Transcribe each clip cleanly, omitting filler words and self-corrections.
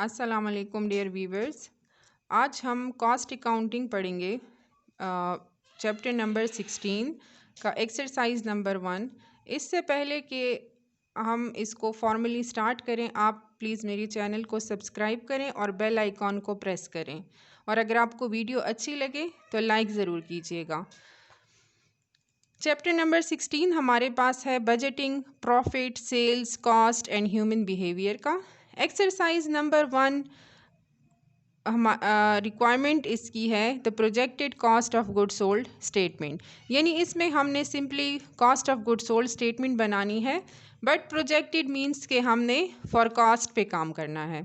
अस्सलाम वालेकुम dear viewers. आज हम कॉस्ट अकाउंटिंग पढ़ेंगे, चैप्टर नंबर 16 का एक्सरसाइज नंबर 1। इससे पहले कि हम इसको फॉर्मली स्टार्ट करें, आप प्लीज़ मेरी चैनल को सब्सक्राइब करें और बेल आइकॉन को प्रेस करें, और अगर आपको वीडियो अच्छी लगे तो लाइक ज़रूर कीजिएगा। चैप्टर नंबर 16 हमारे पास है budgeting, profit, sales, cost and human behaviour का। एक्सरसाइज नंबर 1 रिक्वायरमेंट इसकी है the projected cost of good sold statement, यानी इसमें हमने simply cost of good sold statement बनानी है, बट प्रोजेक्टेड मीन्स के हमने फॉरकास्ट पे काम करना है।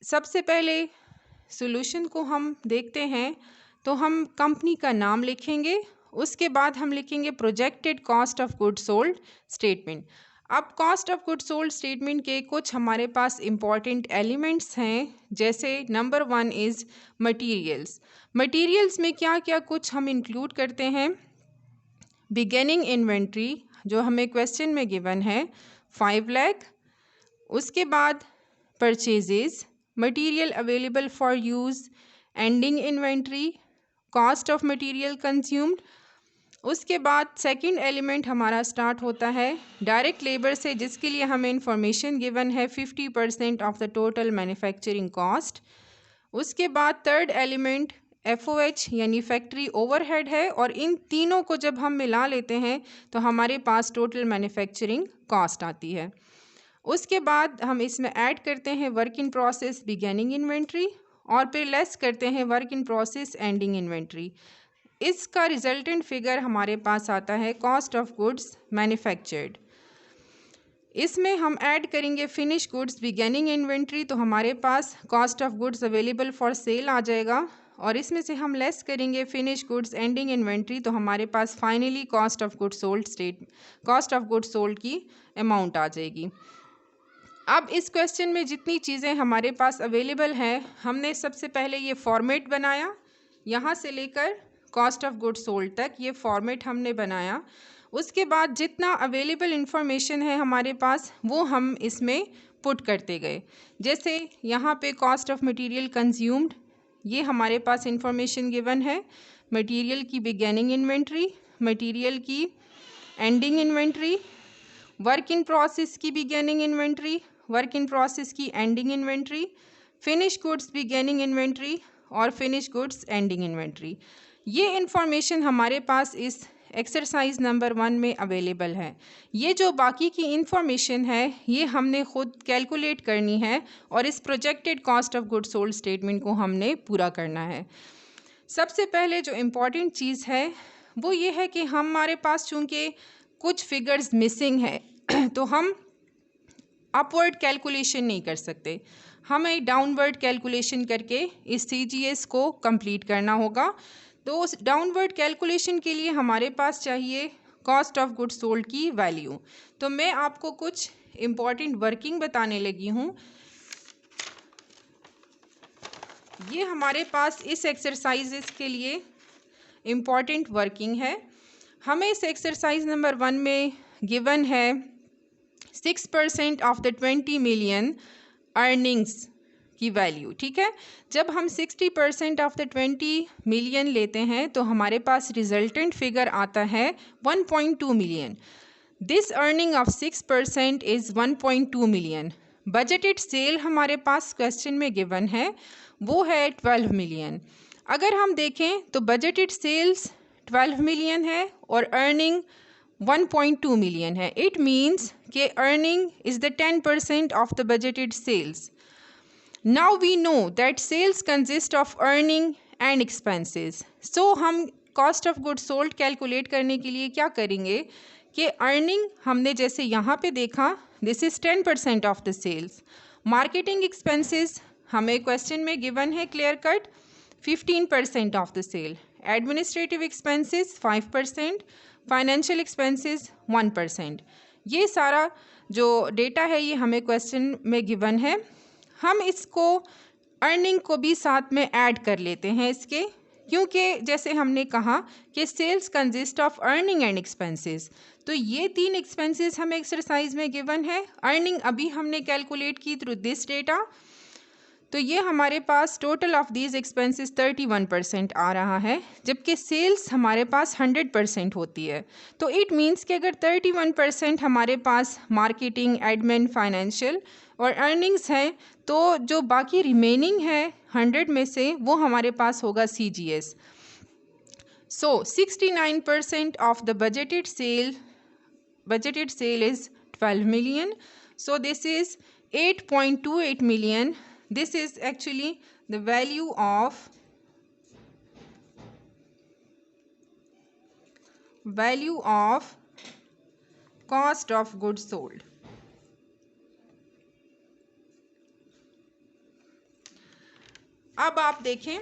सबसे पहले सॉल्यूशन को हम देखते हैं, तो हम कंपनी का नाम लिखेंगे, उसके बाद हम लिखेंगे projected cost of good sold statement. अब cost of good sold statement के कुछ हमारे पास इंपॉर्टेंट एलिमेंट्स हैं, जैसे नंबर 1 इज़ मटेरियल्स। मटेरियल्स में क्या क्या कुछ हम इंक्लूड करते हैं। बिगिनिंग इन्वेंट्री जो हमें क्वेश्चन में गिवन है 5 लाख। उसके बाद purchases, material available for use, ending inventory, cost of material consumed. उसके बाद सेकंड एलिमेंट हमारा स्टार्ट होता है डायरेक्ट लेबर से, जिसके लिए हमें इंफॉर्मेशन गिवन है 50% of the total manufacturing cost. उसके बाद थर्ड एलिमेंट FOH यानी फैक्ट्री ओवरहेड है, और इन तीनों को जब हम मिला लेते हैं तो हमारे पास टोटल मैन्युफैक्चरिंग कॉस्ट आती है। उसके बाद हम इसमें ऐड करते हैं work in process beginning inventory, और फिर लेस करते हैं work in process ending inventory. इसका रिजल्टेंट फिगर हमारे पास आता है कॉस्ट ऑफ गुड्स मैन्युफैक्चर्ड। इसमें हम ऐड करेंगे फिनिश गुड्स बिगिनिंग इन्वेंट्री, तो हमारे पास cost of goods available for sale आ जाएगा, और इसमें से हम लेस करेंगे फिनिश गुड्स एंडिंग इन्वेंट्री, तो हमारे पास finally cost of goods sold की अमाउंट आ जाएगी। अब इस क्वेश्चन में जितनी चीज़ें हमारे पास अवेलेबल हैं, हमने सबसे पहले ये फॉर्मेट बनाया, यहाँ से लेकर कॉस्ट ऑफ गुड्स सोल्ड तक ये फॉर्मेट हमने बनाया। उसके बाद जितना अवेलेबल इंफॉर्मेशन है हमारे पास वो हम इसमें पुट करते गए। जैसे यहाँ पे कॉस्ट ऑफ मटेरियल कंज्यूम्ड, ये हमारे पास इंफॉर्मेशन गिवन है। मटेरियल की बिगिनिंग इन्वेंट्री, मटेरियल की ending inventory, work in process की beginning inventory, work in process की ending inventory, finish goods beginning inventory और फिनिश गुड्स एंडिंग इन्वेंट्री। ये इन्फॉर्मेशन हमारे पास इस एक्सरसाइज नंबर 1 में अवेलेबल है। ये जो बाकी की इन्फॉर्मेशन है ये हमने ख़ुद कैलकुलेट करनी है, और इस projected cost of good sold statement को हमने पूरा करना है। सबसे पहले जो इम्पॉर्टेंट चीज़ है वो ये है कि हमारे पास चूँकि कुछ फिगर्स मिसिंग है तो हम अपवर्ड कैलकुलेशन नहीं कर सकते, हमें डाउनवर्ड कैलकुलेशन करके इस CGS को कंप्लीट करना होगा। तो उस डाउनवर्ड कैलकुलेशन के लिए हमारे पास चाहिए कॉस्ट ऑफ गुड्स सोल्ड की वैल्यू। तो मैं आपको कुछ इम्पॉर्टेंट वर्किंग बताने लगी हूँ। ये हमारे पास इस एक्सरसाइजेस के लिए इम्पॉर्टेंट वर्किंग है। हमें इस एक्सरसाइज नंबर 1 में गिवन है 6% ऑफ द 20 मिलियन अर्निंग्स की वैल्यू, ठीक है। जब हम 60% ऑफ द 20 मिलियन लेते हैं तो हमारे पास रिजल्टेंट फिगर आता है 1.2 million. This earning of 6% is 1.2 million. Budgeted sale हमारे पास क्वेश्चन में गिवन है वो है 12 मिलियन। अगर हम देखें तो बजटेड सेल्स 12 मिलियन है और अर्निंग 1.2 मिलियन है। इट मीन्स कि earning is the 10% of the budgeted sales. Now we know that sales consist of earning and expenses. So हम cost of goods sold calculate करने के लिए क्या करेंगे कि earning हमने जैसे यहाँ पे देखा this is 10% of the sales. Marketing expenses हमें क्वेश्चन में गिवन है clear cut 15% of the sale. Administrative expenses 5%, financial expenses 1%. ये सारा जो डेटा है ये हमें क्वेश्चन में गिवन है। हम इसको अर्निंग को भी साथ में ऐड कर लेते हैं इसके, क्योंकि जैसे हमने कहा कि sales consist of earning and expenses, तो ये 3 एक्सपेंसेस हमें एक्सरसाइज में गिवन है। अर्निंग अभी हमने कैलकुलेट की थ्रू दिस डेटा। तो ये हमारे पास टोटल ऑफ दीज एक्सपेंसेस 31% आ रहा है, जबकि सेल्स हमारे पास 100% होती है। तो इट मीन्स कि अगर 31% हमारे पास मार्केटिंग, एडमिन, फाइनेंशियल और अर्निंग्स हैं, तो जो बाकी रिमेनिंग है 100 में से वो हमारे पास होगा CGS। So 69% of the budgeted sale is 12 million. So this is 8.28 million. This is actually the value of cost of goods sold. अब आप देखें,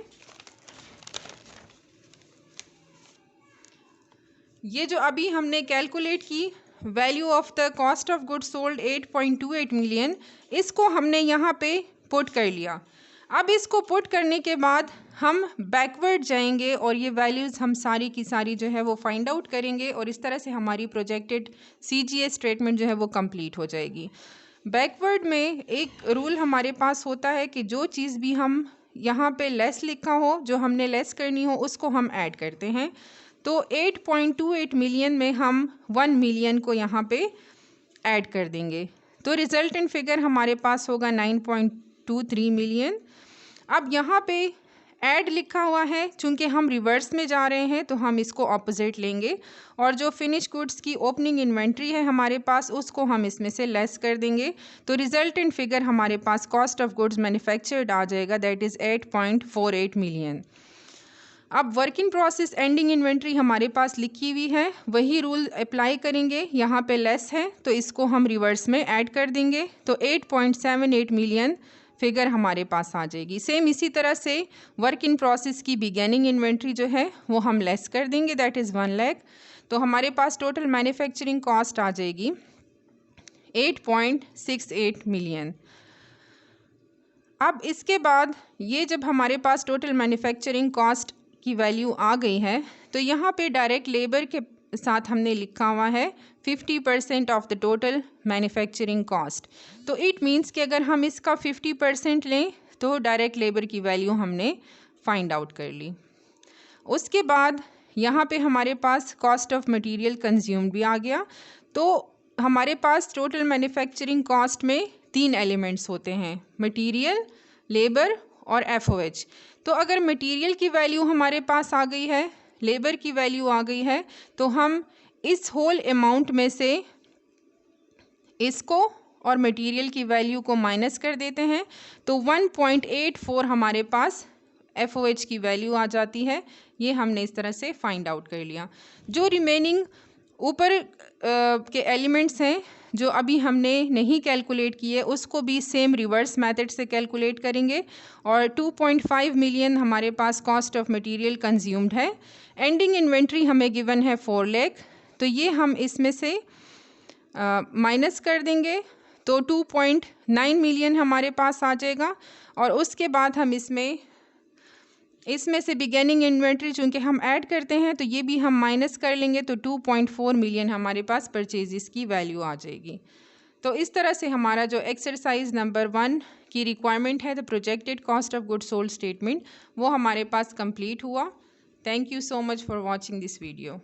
ये जो अभी हमने कैलकुलेट की value of the cost of goods sold 8.28 million, इसको हमने यहाँ पे पुट कर लिया। अब इसको पुट करने के बाद हम बैकवर्ड जाएंगे और ये वैल्यूज़ हम सारी की सारी जो है वो फाइंड आउट करेंगे और इस तरह से हमारी प्रोजेक्टेड CGS स्टेटमेंट जो है वो कंप्लीट हो जाएगी। बैकवर्ड में एक रूल हमारे पास होता है कि जो चीज़ भी हम यहाँ पे लेस लिखा हो, जो हमने लेस करनी हो, उसको हम ऐड करते हैं। तो 8.28 मिलियन में हम 1 मिलियन को यहाँ पे ऐड कर देंगे, तो रिजल्टेंट फिगर हमारे पास होगा 9.23 मिलियन। अब यहाँ पे ऐड लिखा हुआ है, चूँकि हम रिवर्स में जा रहे हैं तो हम इसको ऑपोजिट लेंगे और जो फिनिश गुड्स की ओपनिंग इन्वेंट्री है हमारे पास, उसको हम इसमें से लेस कर देंगे। तो रिजल्टेंट फिगर हमारे पास कॉस्ट ऑफ गुड्स मैन्युफैक्चर्ड आ जाएगा, दैट इज़ 8.48 मिलियन। अब work in process ending inventory हमारे पास लिखी हुई है, वही रूल अप्लाई करेंगे। यहाँ पे लेस है तो इसको हम रिवर्स में ऐड कर देंगे, तो 8.78 मिलियन फिगर हमारे पास आ जाएगी। सेम इसी तरह से वर्क इन प्रोसेस की बिगेनिंग इन्वेंट्री जो है वो हम लेस कर देंगे, दैट इज़ 1 लाख। तो हमारे पास टोटल मैन्युफैक्चरिंग कॉस्ट आ जाएगी 8.68 मिलियन। अब इसके बाद ये जब हमारे पास टोटल मैन्युफैक्चरिंग कॉस्ट की वैल्यू आ गई है, तो यहाँ पे डायरेक्ट लेबर के साथ हमने लिखा हुआ है 50% of the total manufacturing cost. तो इट मीन्स कि अगर हम इसका 50% लें तो डायरेक्ट लेबर की वैल्यू हमने फाइंड आउट कर ली। उसके बाद यहाँ पे हमारे पास कॉस्ट ऑफ मटेरियल कंज्यूम्ड भी आ गया। तो हमारे पास टोटल मैन्युफैक्चरिंग कॉस्ट में 3 एलिमेंट्स होते हैं, मटेरियल, लेबर और FOH। तो अगर मटेरियल की वैल्यू हमारे पास आ गई है, लेबर की वैल्यू आ गई है, तो हम इस होल अमाउंट में से इसको और मटेरियल की वैल्यू को माइनस कर देते हैं, तो 1.84 हमारे पास FOH की वैल्यू आ जाती है। ये हमने इस तरह से फाइंड आउट कर लिया। जो रिमेनिंग ऊपर के एलिमेंट्स हैं जो अभी हमने नहीं कैलकुलेट किए, उसको भी सेम रिवर्स मेथड से कैलकुलेट करेंगे और 2.5 मिलियन हमारे पास कॉस्ट ऑफ मटेरियल कंज्यूम्ड है। एंडिंग इन्वेंट्री हमें गिवन है 4 लाख, तो ये हम इसमें से माइनस कर देंगे, तो 2.9 मिलियन हमारे पास आ जाएगा। और उसके बाद हम इसमें से बिगेनिंग इन्वेंट्री चूँकि हम ऐड करते हैं तो ये भी हम माइनस कर लेंगे, तो 2.4 मिलियन हमारे पास परचेजेस की वैल्यू आ जाएगी। तो इस तरह से हमारा जो एक्सरसाइज नंबर 1 की रिक्वायरमेंट है, the projected cost of goods sold statement, वो हमारे पास कंप्लीट हुआ। Thank you so much for watching this video.